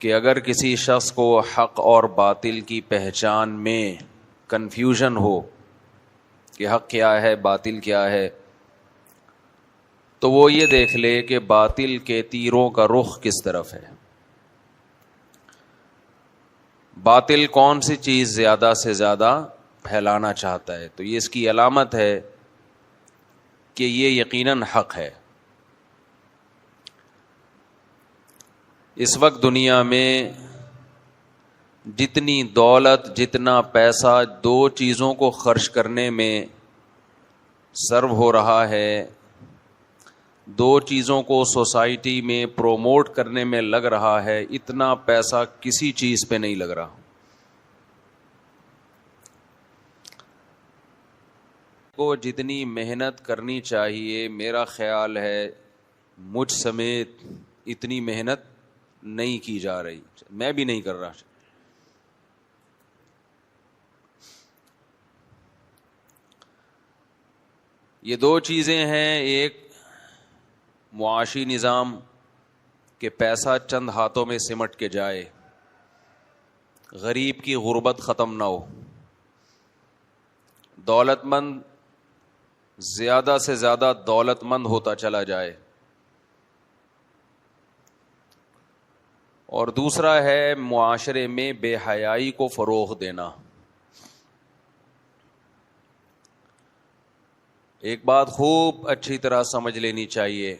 کہ اگر کسی شخص کو حق اور باطل کی پہچان میں کنفیوژن ہو کہ حق کیا ہے باطل کیا ہے، تو وہ یہ دیکھ لے کہ باطل کے تیروں کا رخ کس طرف ہے، باطل کون سی چیز زیادہ سے زیادہ پھیلانا چاہتا ہے، تو یہ اس کی علامت ہے کہ یہ یقیناً حق ہے۔ اس وقت دنیا میں جتنی دولت، جتنا پیسہ دو چیزوں کو خرچ کرنے میں صرف ہو رہا ہے، دو چیزوں کو سوسائٹی میں پروموٹ کرنے میں لگ رہا ہے، اتنا پیسہ کسی چیز پہ نہیں لگ رہا۔ کو جتنی محنت کرنی چاہیے، میرا خیال ہے مجھ سمیت اتنی محنت نہیں کی جا رہی، میں بھی نہیں کر رہا۔ یہ دو چیزیں ہیں، ایک معاشی نظام کہ پیسہ چند ہاتھوں میں سمٹ کے جائے، غریب کی غربت ختم نہ ہو، دولت مند زیادہ سے زیادہ دولت مند ہوتا چلا جائے، اور دوسرا ہے معاشرے میں بے حیائی کو فروغ دینا۔ ایک بات خوب اچھی طرح سمجھ لینی چاہیے،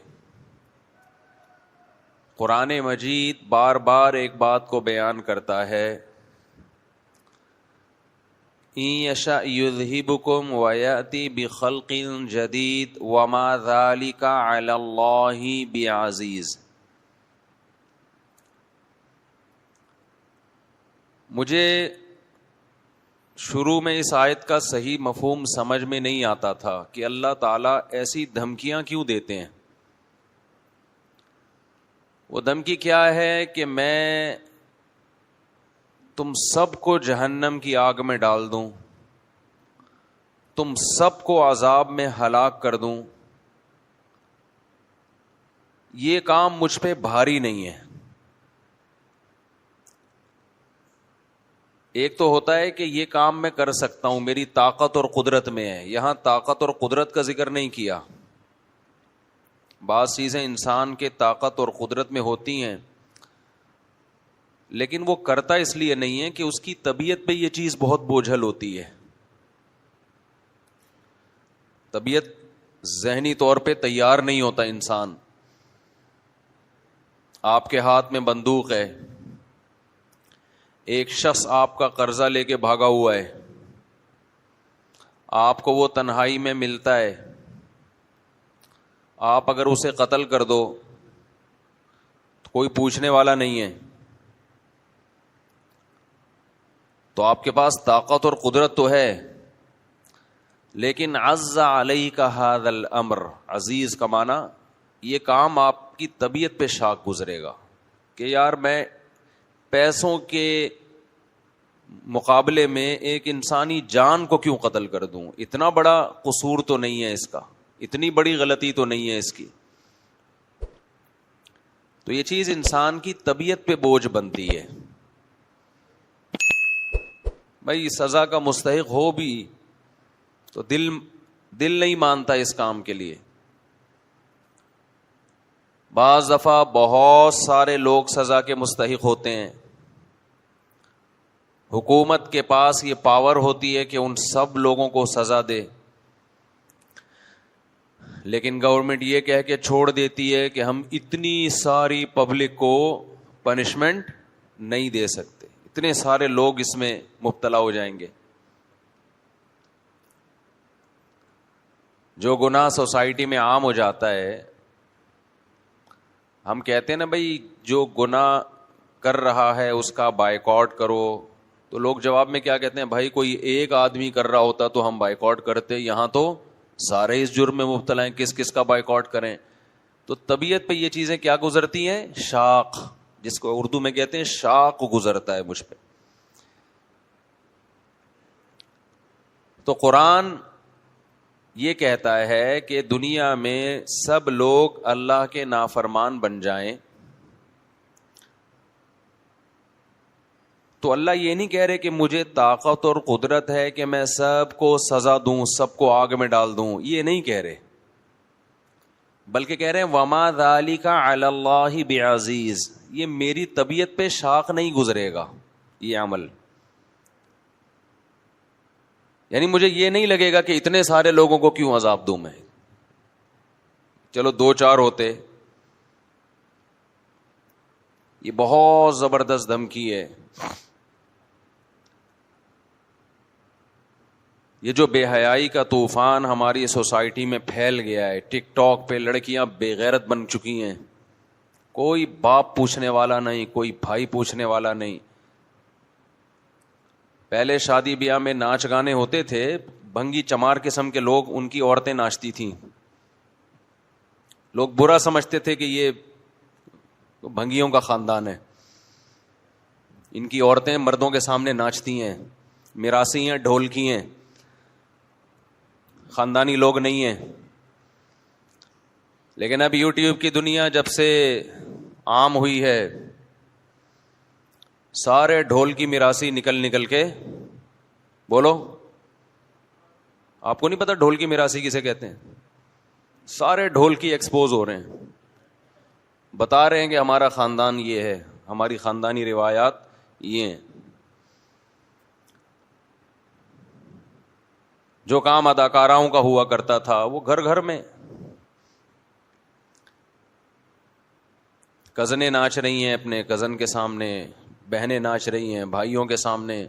قرآن مجید بار بار ایک بات کو بیان کرتا ہے، ان یشاء یذہبکم ویأتی بخلق جدید وما ذلک علی اللہ بعزیز۔ مجھے شروع میں اس آیت کا صحیح مفہوم سمجھ میں نہیں آتا تھا کہ اللہ تعالیٰ ایسی دھمکیاں کیوں دیتے ہیں۔ وہ دھمکی کیا ہے کہ میں تم سب کو جہنم کی آگ میں ڈال دوں، تم سب کو عذاب میں ہلاک کر دوں، یہ کام مجھ پہ بھاری نہیں ہے۔ ایک تو ہوتا ہے کہ یہ کام میں کر سکتا ہوں، میری طاقت اور قدرت میں ہے، یہاں طاقت اور قدرت کا ذکر نہیں کیا۔ بعض چیزیں انسان کے طاقت اور قدرت میں ہوتی ہیں، لیکن وہ کرتا اس لیے نہیں ہے کہ اس کی طبیعت پہ یہ چیز بہت بوجھل ہوتی ہے، طبیعت ذہنی طور پہ تیار نہیں ہوتا انسان۔ آپ کے ہاتھ میں بندوق ہے، ایک شخص آپ کا قرضہ لے کے بھاگا ہوا ہے، آپ کو وہ تنہائی میں ملتا ہے، آپ اگر اسے قتل کر دو تو کوئی پوچھنے والا نہیں ہے، تو آپ کے پاس طاقت اور قدرت تو ہے، لیکن عز علیک ھذا الامر، عزیز کا معنی یہ کام آپ کی طبیعت پہ شاق گزرے گا کہ یار میں پیسوں کے مقابلے میں ایک انسانی جان کو کیوں قتل کر دوں، اتنا بڑا قصور تو نہیں ہے اس کا، اتنی بڑی غلطی تو نہیں ہے اس کی۔ تو یہ چیز انسان کی طبیعت پہ بوجھ بنتی ہے، بھائی سزا کا مستحق ہو بھی تو دل نہیں مانتا اس کام کے لیے۔ بعض دفعہ بہت سارے لوگ سزا کے مستحق ہوتے ہیں، حکومت کے پاس یہ پاور ہوتی ہے کہ ان سب لوگوں کو سزا دے، لیکن گورنمنٹ یہ کہہ کے چھوڑ دیتی ہے کہ ہم اتنی ساری پبلک کو پنشمنٹ نہیں دے سکتے، اتنے سارے لوگ اس میں مبتلا ہو جائیں گے۔ جو گناہ سوسائٹی میں عام ہو جاتا ہے، ہم کہتے ہیں نا بھائی جو گناہ کر رہا ہے اس کا بائیکاٹ کرو، تو لوگ جواب میں کیا کہتے ہیں، بھائی کوئی ایک آدمی کر رہا ہوتا تو ہم بائیکاٹ کرتے، یہاں تو سارے اس جرم میں مبتلا ہیں، کس کس کا بائیکاٹ کریں۔ تو طبیعت پہ یہ چیزیں کیا گزرتی ہیں، شاق، جس کو اردو میں کہتے ہیں شاق گزرتا ہے مجھ پہ۔ تو قرآن یہ کہتا ہے کہ دنیا میں سب لوگ اللہ کے نافرمان بن جائیں، تو اللہ یہ نہیں کہہ رہے کہ مجھے طاقت اور قدرت ہے کہ میں سب کو سزا دوں، سب کو آگ میں ڈال دوں، یہ نہیں کہہ رہے، بلکہ کہہ رہے ہیں وما ذالک علی اللہ بعزیز، یہ میری طبیعت پہ شاق نہیں گزرے گا یہ عمل، یعنی مجھے یہ نہیں لگے گا کہ اتنے سارے لوگوں کو کیوں عذاب دوں میں، چلو 2-4 ہوتے. یہ بہت زبردست دھمکی ہے. یہ جو بے حیائی کا طوفان ہماری سوسائٹی میں پھیل گیا ہے، ٹک ٹاک پہ لڑکیاں بے غیرت بن چکی ہیں، کوئی باپ پوچھنے والا نہیں، کوئی بھائی پوچھنے والا نہیں. پہلے شادی بیاہ میں ناچ گانے ہوتے تھے، بھنگی چمار قسم کے لوگ، ان کی عورتیں ناچتی تھیں، لوگ برا سمجھتے تھے کہ یہ بھنگیوں کا خاندان ہے، ان کی عورتیں مردوں کے سامنے ناچتی ہیں، میراثی ہیں، ڈھولکی ہیں، خاندانی لوگ نہیں ہیں. لیکن اب یوٹیوب کی دنیا جب سے عام ہوئی ہے، سارے ڈھول کی میراثی نکل کے، بولو آپ کو نہیں پتا ڈھول کی میراثی کسے کہتے ہیں؟ سارے ڈھول کی ایکسپوز ہو رہے ہیں، بتا رہے ہیں کہ ہمارا خاندان یہ ہے، ہماری خاندانی روایات یہ ہیں. جو کام اداکاراؤں کا ہوا کرتا تھا وہ گھر گھر میں، کزنیں ناچ رہی ہیں اپنے کزن کے سامنے، بہنیں ناچ رہی ہیں بھائیوں کے سامنے.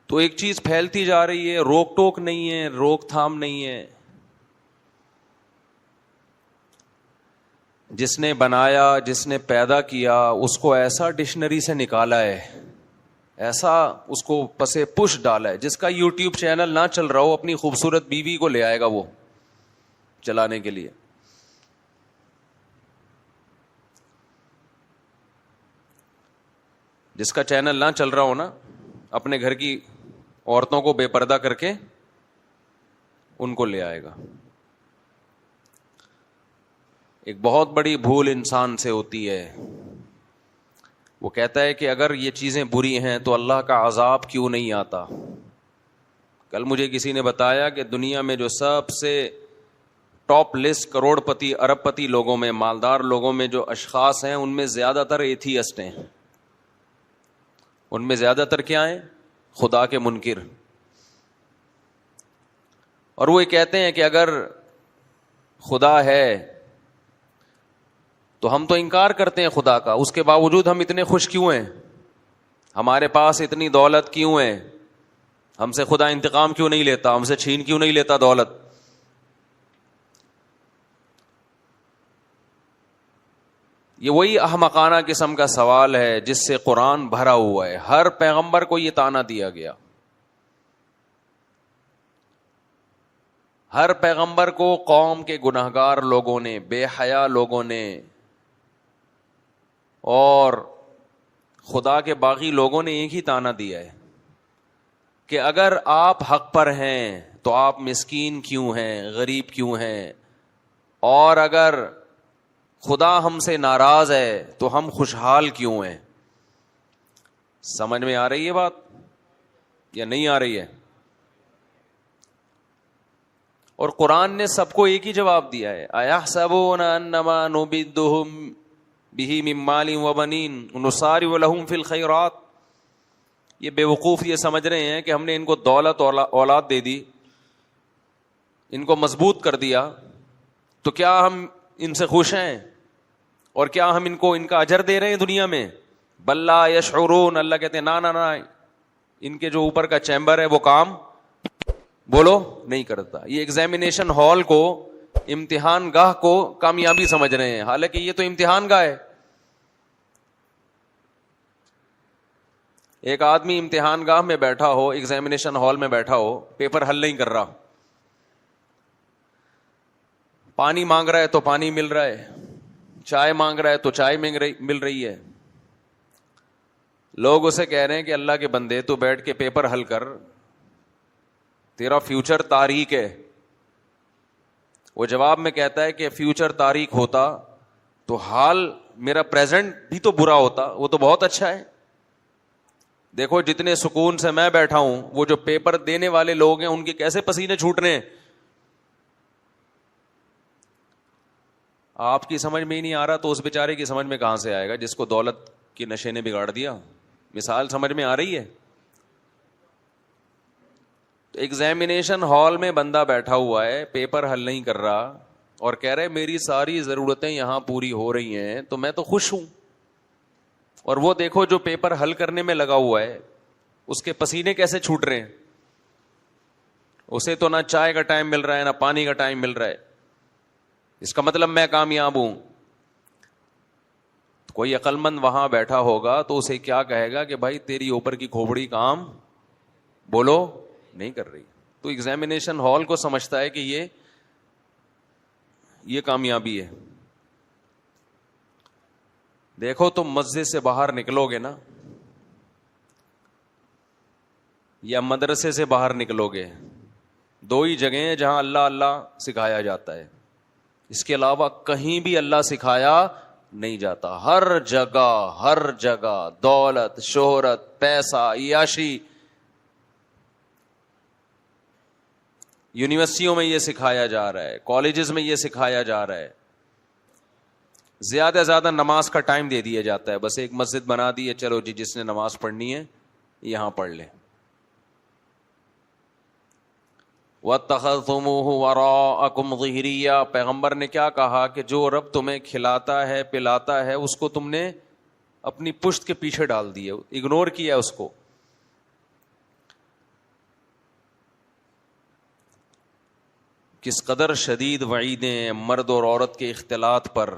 تو ایک چیز پھیلتی جا رہی ہے، روک ٹوک نہیں ہے، روک تھام نہیں ہے. جس نے بنایا، جس نے پیدا کیا، اس کو ایسا ڈکشنری سے نکالا ہے، ایسا اس کو پسے پش ڈالا ہے. جس کا یوٹیوب چینل نہ چل رہا ہو، اپنی خوبصورت بیوی کو لے آئے گا وہ چلانے کے لیے. جس کا چینل نہ چل رہا ہو نا، اپنے گھر کی عورتوں کو بے پردہ کر کے ان کو لے آئے گا. ایک بہت بڑی بھول انسان سے ہوتی ہے، وہ کہتا ہے کہ اگر یہ چیزیں بری ہیں تو اللہ کا عذاب کیوں نہیں آتا. کل مجھے کسی نے بتایا کہ دنیا میں جو سب سے ٹاپ لسٹ کروڑ پتی ارب پتی لوگوں میں، مالدار لوگوں میں جو اشخاص ہیں، ان میں زیادہ تر ایتھیسٹ ہیں. ان میں زیادہ تر کیا ہیں؟ خدا کے منکر. اور وہ یہ کہتے ہیں کہ اگر خدا ہے تو ہم تو انکار کرتے ہیں خدا کا، اس کے باوجود ہم اتنے خوش کیوں ہیں؟ ہمارے پاس اتنی دولت کیوں ہے؟ ہم سے خدا انتقام کیوں نہیں لیتا؟ ہم سے چھین کیوں نہیں لیتا دولت؟ یہ وہی احمقانہ قسم کا سوال ہے جس سے قرآن بھرا ہوا ہے. ہر پیغمبر کو یہ طعنہ دیا گیا، ہر پیغمبر کو قوم کے گناہگار لوگوں نے، بے حیا لوگوں نے اور خدا کے باغی لوگوں نے ایک ہی طعنہ دیا ہے کہ اگر آپ حق پر ہیں تو آپ مسکین کیوں ہیں، غریب کیوں ہیں، اور اگر خدا ہم سے ناراض ہے تو ہم خوشحال کیوں ہیں. سمجھ میں آ رہی ہے بات یا نہیں آ رہی ہے؟ اور قرآن نے سب کو ایک ہی جواب دیا ہے، اَيَحْسَبُونَ أَنَّمَا نُمِدُّهُمْ بِهِ مِن مَّالٍ وَبَنِينَ نُسَارِعُ لَهُمْ فِي الْخَيْرَاتِ. یہ بے وقوف یہ سمجھ رہے ہیں کہ ہم نے ان کو دولت اولاد دے دی، ان کو مضبوط کر دیا، تو کیا ہم ان سے خوش ہیں اور کیا ہم ان کو ان کا اجر دے رہے ہیں دنیا میں؟ بل لا یشعرون. اللہ کہتے ہیں نا، ان کے جو اوپر کا چیمبر ہے وہ کام بولو نہیں کرتا. یہ ایگزامینیشن ہال کو، امتحان گاہ کو کامیابی سمجھ رہے ہیں، حالانکہ یہ تو امتحان گاہ ہے. ایک آدمی امتحان گاہ میں بیٹھا ہو، ایگزامینیشن ہال میں بیٹھا ہو، پیپر حل نہیں کر رہا، پانی مانگ رہا ہے تو پانی مل رہا ہے، چائے مانگ رہا ہے تو چائے مل رہی ہے. لوگ اسے کہہ رہے ہیں کہ اللہ کے بندے تو بیٹھ کے پیپر حل کر، تیرا فیوچر تاریک ہے. وہ جواب میں کہتا ہے کہ فیوچر تاریک ہوتا تو حال میرا پریزنٹ بھی تو برا ہوتا. وہ تو بہت اچھا ہے. دیکھو جتنے سکون سے میں بیٹھا ہوں, وہ جو پیپر دینے والے لوگ ہیں ان کے کیسے پسینے چھوٹ رہے ہیں. آپ کی سمجھ میں ہی نہیں آ رہا تو اس بیچارے کی سمجھ میں کہاں سے آئے گا جس کو دولت کے نشے نے بگاڑ دیا. مثال سمجھ میں آ رہی ہے. تو ایگزامینیشن ہال میں بندہ بیٹھا ہوا ہے, پیپر حل نہیں کر رہا اور کہہ رہے میری ساری ضرورتیں یہاں پوری ہو رہی ہیں تو میں تو خوش ہوں. اور وہ دیکھو جو پیپر حل کرنے میں لگا ہوا ہے اس کے پسینے کیسے چھوٹ رہے ہیں. اسے تو نہ چائے کا ٹائم مل رہا ہے نہ پانی کا ٹائم مل رہا ہے. اس کا مطلب میں کامیاب ہوں. کوئی عقل مند وہاں بیٹھا ہوگا تو اسے کیا کہے گا کہ بھائی تیری اوپر کی کھوپڑی کام بولو نہیں کر رہی. تو ایگزامینیشن ہال کو سمجھتا ہے کہ یہ کامیابی ہے. دیکھو تم مسجد سے باہر نکلو گے نا یا مدرسے سے باہر نکلو گے, دو ہی جگہیں ہیں جہاں اللہ اللہ سکھایا جاتا ہے. اس کے علاوہ کہیں بھی اللہ سکھایا نہیں جاتا. ہر جگہ دولت, شہرت, پیسہ, عیاشی. یونیورسٹیوں میں یہ سکھایا جا رہا ہے, کالجز میں یہ سکھایا جا رہا ہے. زیادہ سے زیادہ نماز کا ٹائم دے دیا جاتا ہے. بس ایک مسجد بنا دی ہے, چلو جی جس نے نماز پڑھنی ہے یہاں پڑھ لے. وَاتَّخَذْتُمُوهُ وَرَاءَكُمْ ظِهْرِيًّا. پیغمبر نے کیا کہا کہ جو رب تمہیں کھلاتا ہے پلاتا ہے اس کو تم نے اپنی پشت کے پیچھے ڈال دیا, اگنور کیا اس کو. کس قدر شدید وعیدیں مرد اور عورت کے اختلاط پر.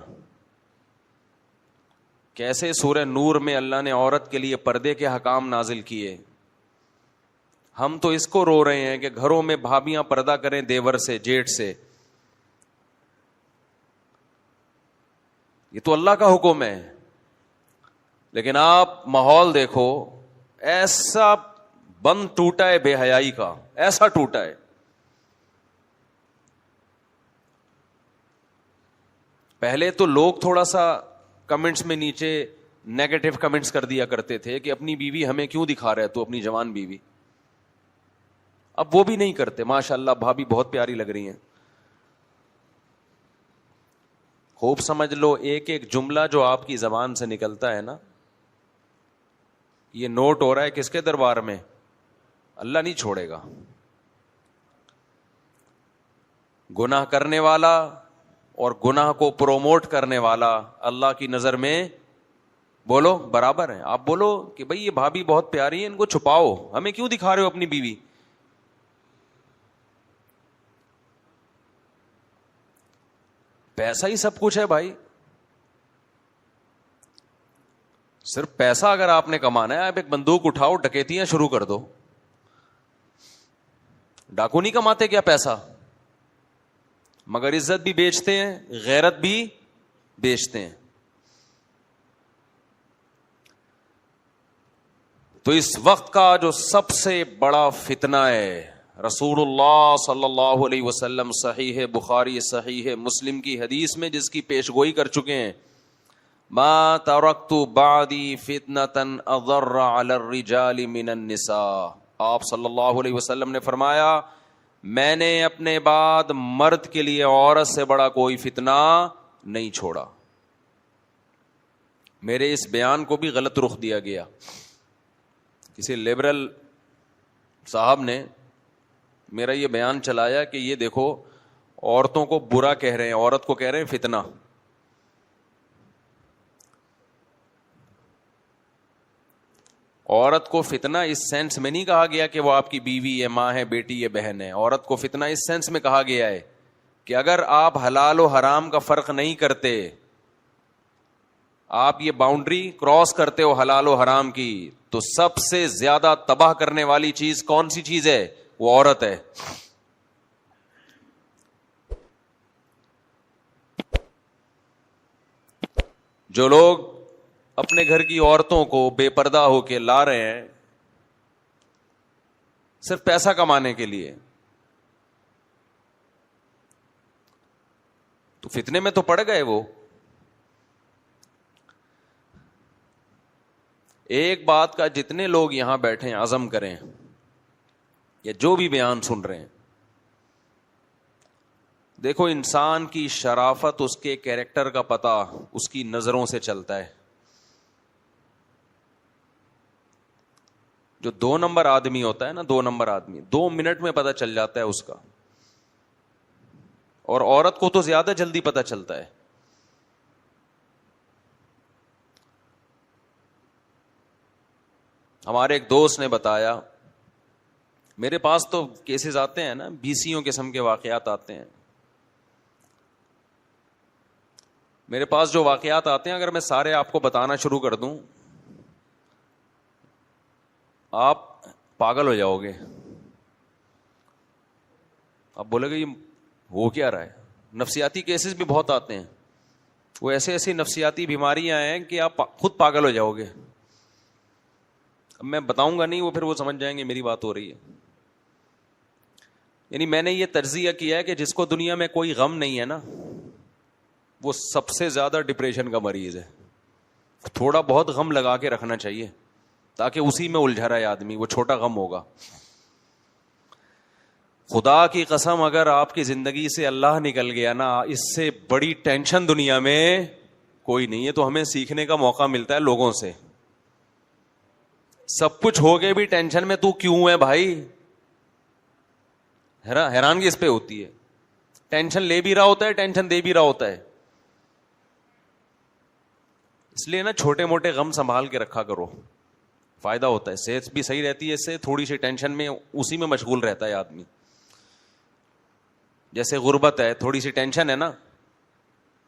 کیسے سورہ نور میں اللہ نے عورت کے لیے پردے کے حکام نازل کیے. ہم تو اس کو رو رہے ہیں کہ گھروں میں بھابیاں پردہ کریں دیور سے, جیٹ سے. یہ تو اللہ کا حکم ہے. لیکن آپ ماحول دیکھو, ایسا بند ٹوٹا ہے بے حیائی کا, ایسا ٹوٹا ہے. پہلے تو لوگ تھوڑا سا کمنٹس میں نیچے نیگیٹو کمنٹس کر دیا کرتے تھے کہ اپنی بیوی ہمیں کیوں دکھا رہے تو, اپنی جوان بیوی. اب وہ بھی نہیں کرتے. ماشاء اللہ بھابھی بہت پیاری لگ رہی ہیں. خوب سمجھ لو, ایک ایک جملہ جو آپ کی زبان سے نکلتا ہے نا, یہ نوٹ ہو رہا ہے کس کے دربار میں؟ اللہ نہیں چھوڑے گا. گناہ کرنے والا اور گناہ کو پروموٹ کرنے والا اللہ کی نظر میں بولو برابر ہیں. آپ بولو کہ بھئی یہ بھابھی بہت پیاری ہے, ان کو چھپاؤ, ہمیں کیوں دکھا رہے ہو اپنی بیوی. پیسہ ہی سب کچھ ہے بھائی. صرف پیسہ اگر آپ نے کمانا ہے, آپ ایک بندوق اٹھاؤ, ڈکیتیاں شروع کر دو. ڈاکو نہیں کماتے کیا پیسہ؟ مگر عزت بھی بیچتے ہیں, غیرت بھی بیچتے ہیں. تو اس وقت کا جو سب سے بڑا فتنہ ہے, رسول اللہ صلی اللہ علیہ وسلم صحیح بخاری صحیح مسلم کی حدیث میں جس کی پیشگوئی کر چکے ہیں, ما ترکت بعدی فتنة اضر علی الرجال من النساء. آپ صلی اللہ علیہ وسلم نے فرمایا میں نے اپنے بعد مرد کے لیے عورت سے بڑا کوئی فتنہ نہیں چھوڑا. میرے اس بیان کو بھی غلط رخ دیا گیا. کسی لبرل صاحب نے میرا یہ بیان چلایا کہ یہ دیکھو عورتوں کو برا کہہ رہے ہیں, عورت کو کہہ رہے ہیں فتنہ. عورت کو فتنہ اس سینس میں نہیں کہا گیا کہ وہ آپ کی بیوی ہے, ماں ہے, بیٹی ہے, بہن ہے. عورت کو فتنہ اس سینس میں کہا گیا ہے کہ اگر آپ حلال و حرام کا فرق نہیں کرتے, آپ یہ باؤنڈری کراس کرتے ہو حلال و حرام کی, تو سب سے زیادہ تباہ کرنے والی چیز کون سی چیز ہے؟ وہ عورت ہے. جو لوگ اپنے گھر کی عورتوں کو بے پردہ ہو کے لا رہے ہیں صرف پیسہ کمانے کے لیے, تو فتنے میں تو پڑ گئے وہ. ایک بات کا جتنے لوگ یہاں بیٹھے ہیں عزم کریں, یا جو بھی بیان سن رہے ہیں, دیکھو انسان کی شرافت اس کے کیریکٹر کا پتہ اس کی نظروں سے چلتا ہے. جو 2 نمبر آدمی ہوتا ہے نا, 2 نمبر آدمی 2 منٹ میں پتہ چل جاتا ہے اس کا, اور عورت کو تو زیادہ جلدی پتہ چلتا ہے. ہمارے ایک دوست نے بتایا, میرے پاس تو کیسز آتے ہیں نا, بیسیوں قسم کے واقعات آتے ہیں میرے پاس. جو واقعات آتے ہیں اگر میں سارے آپ کو بتانا شروع کر دوں آپ پاگل ہو جاؤ گے. اب بولے گا یہ ہو کیا رہا ہے. نفسیاتی کیسز بھی بہت آتے ہیں, وہ ایسی نفسیاتی بیماریاں ہیں کہ آپ خود پاگل ہو جاؤ گے. اب میں بتاؤں گا نہیں, وہ پھر وہ سمجھ جائیں گے میری بات ہو رہی ہے. یعنی میں نے یہ تجزیہ کیا ہے کہ جس کو دنیا میں کوئی غم نہیں ہے نا, وہ سب سے زیادہ ڈپریشن کا مریض ہے. تھوڑا بہت غم لگا کے رکھنا چاہیے تاکہ اسی میں الجھا رہا ہے آدمی, وہ چھوٹا غم ہوگا. خدا کی قسم اگر آپ کی زندگی سے اللہ نکل گیا نا, اس سے بڑی ٹینشن دنیا میں کوئی نہیں ہے. تو ہمیں سیکھنے کا موقع ملتا ہے لوگوں سے. سب کچھ ہو گئے بھی ٹینشن میں تو کیوں ہے بھائی, حیرانگی اس پہ ہوتی ہے. ٹینشن لے بھی رہا ہوتا ہے, ٹینشن دے بھی رہا ہوتا ہے. اس لیے نا چھوٹے موٹے غم سنبھال کے رکھا کرو, فائدہ ہوتا ہے. صحت بھی صحیح رہتی ہے اس سے. تھوڑی سی ٹینشن میں اسی میں مشغول رہتا ہے آدمی. جیسے غربت ہے, تھوڑی سی ٹینشن ہے نا,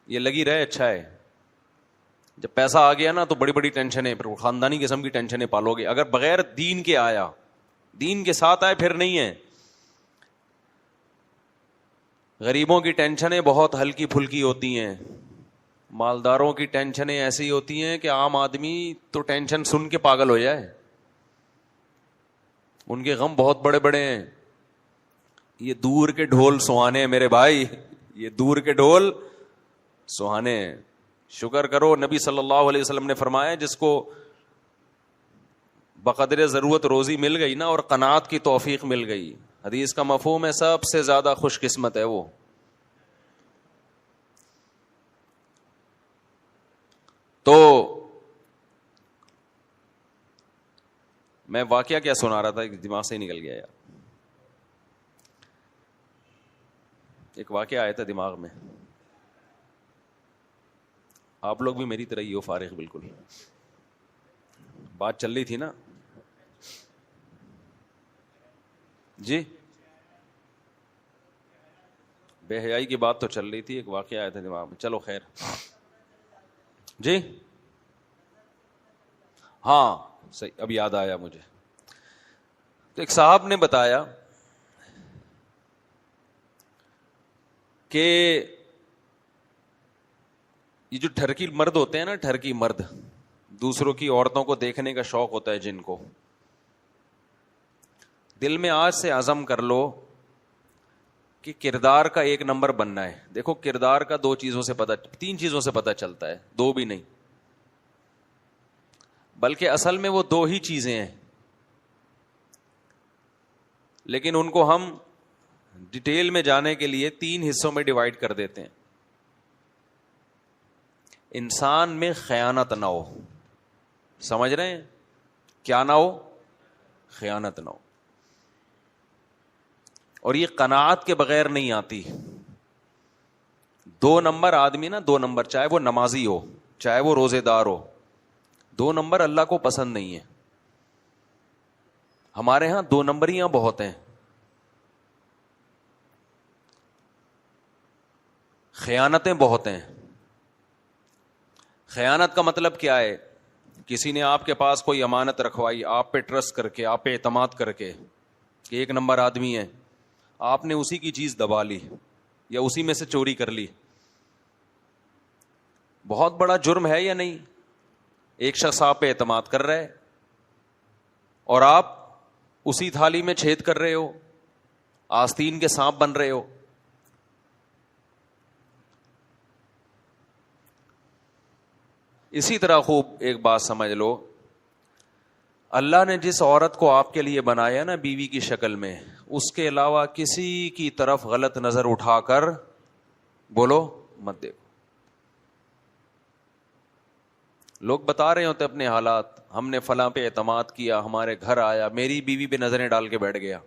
یہ لگی رہے اچھا ہے. جب پیسہ آ گیا نا تو بڑی بڑی ٹینشن ہے, پھر خاندانی قسم کی ٹینشنیں پالو گے. اگر بغیر دین کے آیا, دین کے ساتھ آئے پھر نہیں ہے. غریبوں کی ٹینشنیں بہت ہلکی پھلکی ہوتی ہیں, مالداروں کی ٹینشنیں ایسی ہوتی ہیں کہ عام آدمی تو ٹینشن سن کے پاگل ہو جائے. ان کے غم بہت بڑے بڑے ہیں. یہ دور کے ڈھول سہانے ہیں میرے بھائی, یہ دور کے ڈھول سہانے ہیں. شکر کرو نبی صلی اللہ علیہ وسلم نے فرمایا جس کو بقدر ضرورت روزی مل گئی نا اور قناعت کی توفیق مل گئی, حدیث کا مفہوم ہے سب سے زیادہ خوش قسمت ہے وہ. تو میں واقعہ کیا سنا رہا تھا, دماغ سے ہی نکل گیا یار. ایک واقعہ آیا تھا دماغ میں. آپ لوگ بھی میری طرح ہی ہو, فارغ بالکل. بات چل رہی تھی نا جی, بے حیائی کی بات تو چل رہی تھی. ایک واقعہ آیا تھا دماغ میں, چلو خیر. جی ہاں صحیح, اب یاد آیا مجھے. تو ایک صاحب نے بتایا کہ یہ جو ٹھرکی مرد ہوتے ہیں نا, ٹھرکی مرد, دوسروں کی عورتوں کو دیکھنے کا شوق ہوتا ہے جن کو, دل میں آج سے عزم کر لو کہ کردار کا 1 نمبر بننا ہے. دیکھو کردار کا 2 چیزوں سے 3 چیزوں سے پتہ چلتا ہے, 2 بھی نہیں بلکہ اصل میں وہ 2 ہی چیزیں ہیں, لیکن ان کو ہم ڈیٹیل میں جانے کے لیے 3 حصوں میں ڈیوائڈ کر دیتے ہیں. انسان میں خیانت نہ ہو, سمجھ رہے ہیں کیا نہ ہو, خیانت نہ ہو. اور یہ قناعت کے بغیر نہیں آتی. 2 نمبر آدمی نا, 2 نمبر, چاہے وہ نمازی ہو چاہے وہ روزے دار ہو, 2 نمبر اللہ کو پسند نہیں ہے. ہمارے ہاں 2 نمبریاں بہت ہیں. خیانتیں بہت ہیں. خیانت کا مطلب کیا ہے, کسی نے آپ کے پاس کوئی امانت رکھوائی, آپ پہ ٹرسٹ کر کے, آپ پہ اعتماد کر کے کہ 1 نمبر آدمی ہے, آپ نے اسی کی چیز دبا لی یا اسی میں سے چوری کر لی. بہت بڑا جرم ہے یا نہیں؟ ایک شخص آپ پہ اعتماد کر رہا ہے اور آپ اسی تھالی میں چھید کر رہے ہو, آستین کے سانپ بن رہے ہو. اسی طرح خوب ایک بات سمجھ لو، اللہ نے جس عورت کو آپ کے لیے بنایا نا بیوی کی شکل میں، اس کے علاوہ کسی کی طرف غلط نظر اٹھا کر بولو مت دیکھو. لوگ بتا رہے ہوتے اپنے حالات، ہم نے فلاں پہ اعتماد کیا، ہمارے گھر آیا، میری بیوی پہ نظریں ڈال کے بیٹھ گیا.